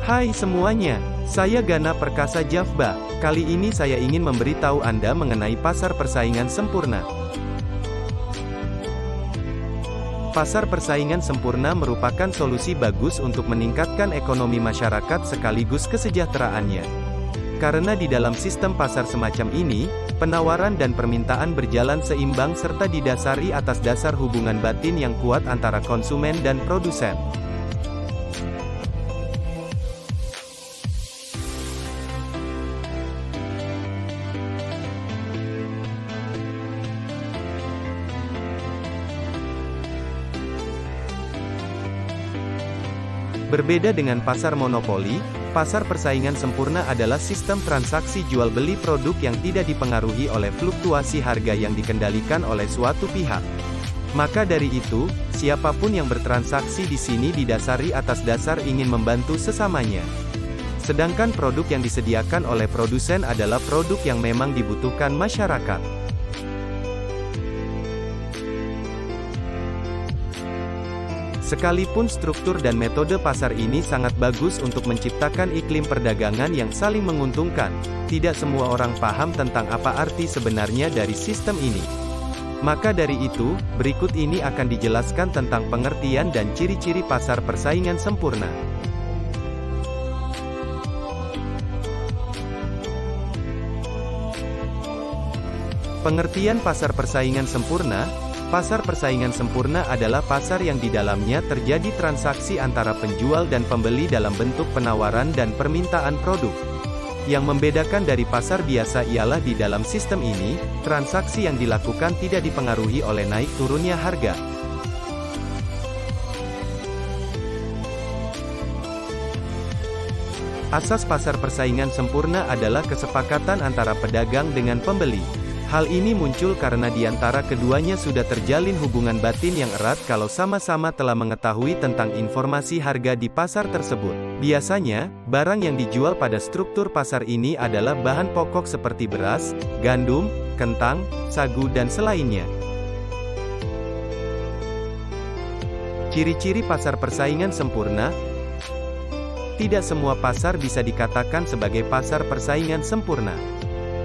Hai semuanya, saya Gana Perkasa Jafba. Kali ini saya ingin memberitahu Anda mengenai pasar persaingan sempurna. Pasar persaingan sempurna merupakan solusi bagus untuk meningkatkan ekonomi masyarakat sekaligus kesejahteraannya. Karena di dalam sistem pasar semacam ini, penawaran dan permintaan berjalan seimbang serta didasari atas dasar hubungan batin yang kuat antara konsumen dan produsen. Berbeda dengan pasar monopoli, pasar persaingan sempurna adalah sistem transaksi jual-beli produk yang tidak dipengaruhi oleh fluktuasi harga yang dikendalikan oleh suatu pihak. Maka dari itu, siapapun yang bertransaksi di sini didasari atas dasar ingin membantu sesamanya. Sedangkan produk yang disediakan oleh produsen adalah produk yang memang dibutuhkan masyarakat. Sekalipun struktur dan metode pasar ini sangat bagus untuk menciptakan iklim perdagangan yang saling menguntungkan, tidak semua orang paham tentang apa arti sebenarnya dari sistem ini. Maka dari itu, berikut ini akan dijelaskan tentang pengertian dan ciri-ciri pasar persaingan sempurna. Pengertian pasar persaingan sempurna. Pasar persaingan sempurna adalah pasar yang di dalamnya terjadi transaksi antara penjual dan pembeli dalam bentuk penawaran dan permintaan produk. Yang membedakan dari pasar biasa ialah di dalam sistem ini, transaksi yang dilakukan tidak dipengaruhi oleh naik turunnya harga. Asas pasar persaingan sempurna adalah kesepakatan antara pedagang dengan pembeli. Hal ini muncul karena di antara keduanya sudah terjalin hubungan batin yang erat kalau sama-sama telah mengetahui tentang informasi harga di pasar tersebut. Biasanya, barang yang dijual pada struktur pasar ini adalah bahan pokok seperti beras, gandum, kentang, sagu dan selainnya. Ciri-ciri pasar persaingan sempurna. Tidak semua pasar bisa dikatakan sebagai pasar persaingan sempurna.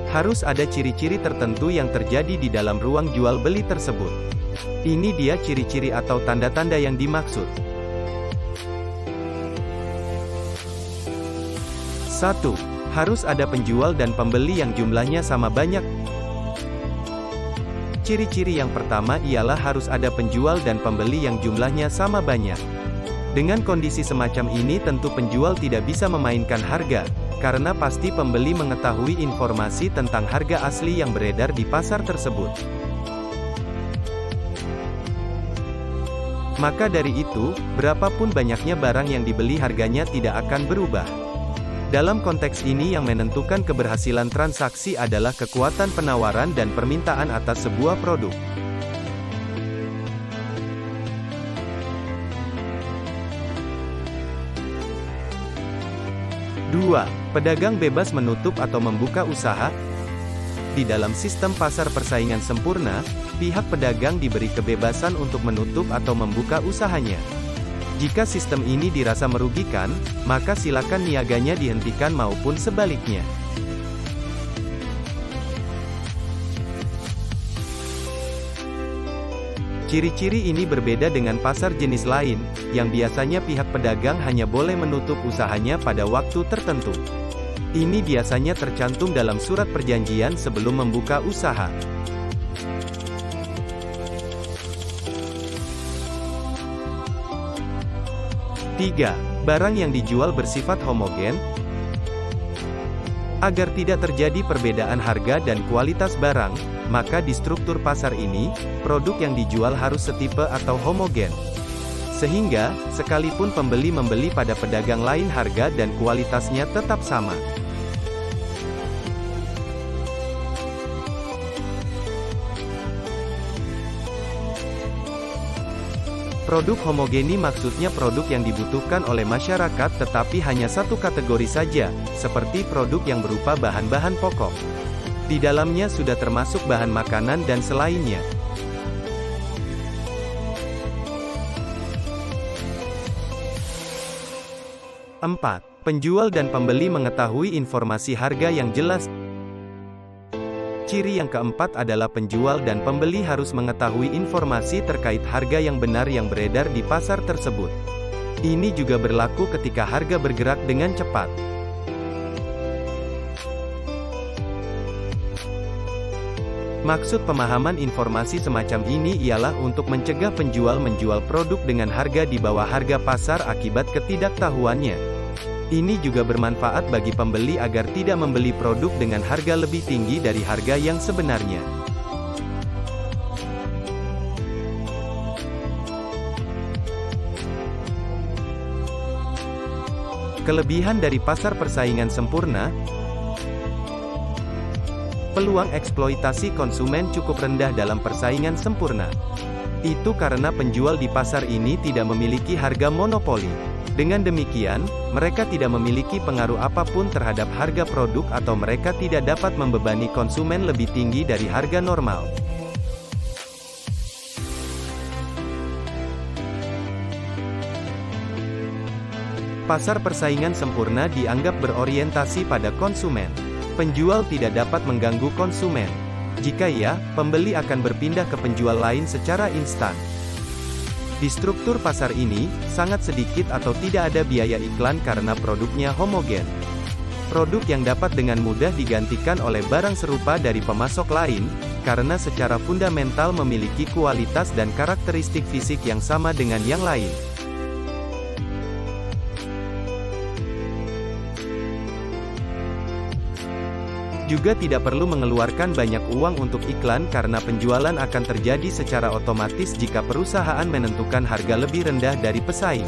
Harus ada ciri-ciri tertentu yang terjadi di dalam ruang jual beli tersebut. Ini dia ciri-ciri atau tanda-tanda yang dimaksud. 1. Harus ada penjual dan pembeli yang jumlahnya sama banyak. Ciri-ciri yang pertama ialah harus ada penjual dan pembeli yang jumlahnya sama banyak. Dengan kondisi semacam ini tentu penjual tidak bisa memainkan harga, karena pasti pembeli mengetahui informasi tentang harga asli yang beredar di pasar tersebut. Maka dari itu, berapapun banyaknya barang yang dibeli harganya tidak akan berubah. Dalam konteks ini yang menentukan keberhasilan transaksi adalah kekuatan penawaran dan permintaan atas sebuah produk. Dua, pedagang bebas menutup atau membuka usaha. Di dalam sistem pasar persaingan sempurna, pihak pedagang diberi kebebasan untuk menutup atau membuka usahanya. Jika sistem ini dirasa merugikan, maka silakan niaganya dihentikan maupun sebaliknya. Ciri-ciri ini berbeda dengan pasar jenis lain, yang biasanya pihak pedagang hanya boleh menutup usahanya pada waktu tertentu. Ini biasanya tercantum dalam surat perjanjian sebelum membuka usaha. 3. Barang yang dijual bersifat homogen. Agar tidak terjadi perbedaan harga dan kualitas barang, maka di struktur pasar ini, produk yang dijual harus setipe atau homogen. Sehingga, sekalipun pembeli membeli pada pedagang lain harga dan kualitasnya tetap sama. Produk homogeni maksudnya produk yang dibutuhkan oleh masyarakat tetapi hanya satu kategori saja, seperti produk yang berupa bahan-bahan pokok. Di dalamnya sudah termasuk bahan makanan dan selainnya. 4. Penjual dan pembeli mengetahui informasi harga yang jelas. Ciri yang keempat adalah penjual dan pembeli harus mengetahui informasi terkait harga yang benar yang beredar di pasar tersebut. Ini juga berlaku ketika harga bergerak dengan cepat. Maksud pemahaman informasi semacam ini ialah untuk mencegah penjual menjual produk dengan harga di bawah harga pasar akibat ketidaktahuannya. Ini juga bermanfaat bagi pembeli agar tidak membeli produk dengan harga lebih tinggi dari harga yang sebenarnya. Kelebihan dari pasar persaingan sempurna. Peluang eksploitasi konsumen cukup rendah dalam persaingan sempurna. Itu karena penjual di pasar ini tidak memiliki harga monopoli. Dengan demikian, mereka tidak memiliki pengaruh apapun terhadap harga produk atau mereka tidak dapat membebani konsumen lebih tinggi dari harga normal. Pasar persaingan sempurna dianggap berorientasi pada konsumen. Penjual tidak dapat mengganggu konsumen. Jika iya, pembeli akan berpindah ke penjual lain secara instan. Di struktur pasar ini, sangat sedikit atau tidak ada biaya iklan karena produknya homogen. Produk yang dapat dengan mudah digantikan oleh barang serupa dari pemasok lain, karena secara fundamental memiliki kualitas dan karakteristik fisik yang sama dengan yang lain. Juga tidak perlu mengeluarkan banyak uang untuk iklan karena penjualan akan terjadi secara otomatis jika perusahaan menentukan harga lebih rendah dari pesaing.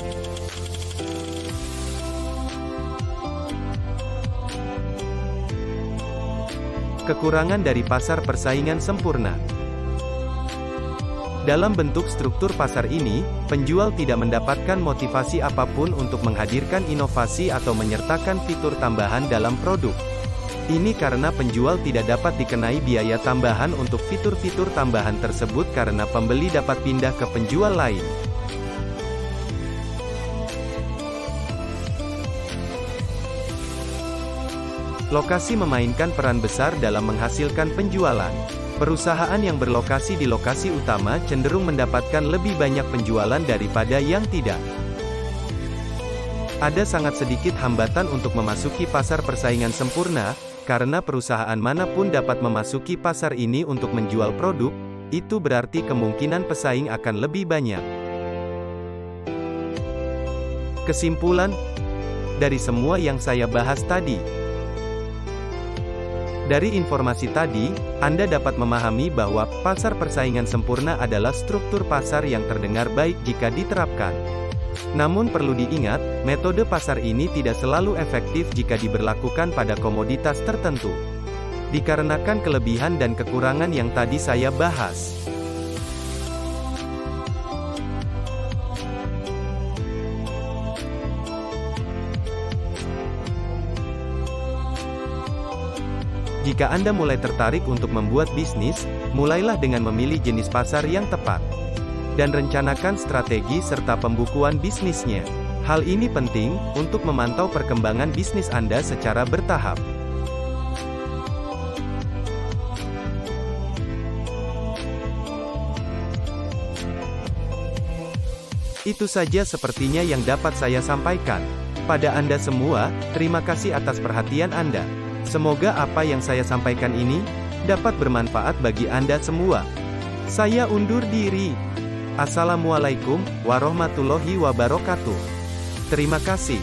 Kekurangan dari pasar persaingan sempurna. Dalam bentuk struktur pasar ini, penjual tidak mendapatkan motivasi apapun untuk menghadirkan inovasi atau menyertakan fitur tambahan dalam produk. Ini karena penjual tidak dapat dikenai biaya tambahan untuk fitur-fitur tambahan tersebut karena pembeli dapat pindah ke penjual lain. Lokasi memainkan peran besar dalam menghasilkan penjualan. Perusahaan yang berlokasi di lokasi utama cenderung mendapatkan lebih banyak penjualan daripada yang tidak. Ada sangat sedikit hambatan untuk memasuki pasar persaingan sempurna, karena perusahaan manapun dapat memasuki pasar ini untuk menjual produk, itu berarti kemungkinan pesaing akan lebih banyak. Kesimpulan dari semua yang saya bahas tadi. Dari informasi tadi, Anda dapat memahami bahwa pasar persaingan sempurna adalah struktur pasar yang terdengar baik jika diterapkan. Namun perlu diingat, metode pasar ini tidak selalu efektif jika diberlakukan pada komoditas tertentu. Dikarenakan kelebihan dan kekurangan yang tadi saya bahas. Jika Anda mulai tertarik untuk membuat bisnis, mulailah dengan memilih jenis pasar yang tepat. Dan rencanakan strategi serta pembukuan bisnisnya. Hal ini penting untuk memantau perkembangan bisnis Anda secara bertahap. Itu saja sepertinya yang dapat saya sampaikan. Pada Anda semua, terima kasih atas perhatian Anda. Semoga apa yang saya sampaikan ini dapat bermanfaat bagi Anda semua. Saya undur diri. Assalamualaikum warahmatullahi wabarakatuh. Terima kasih.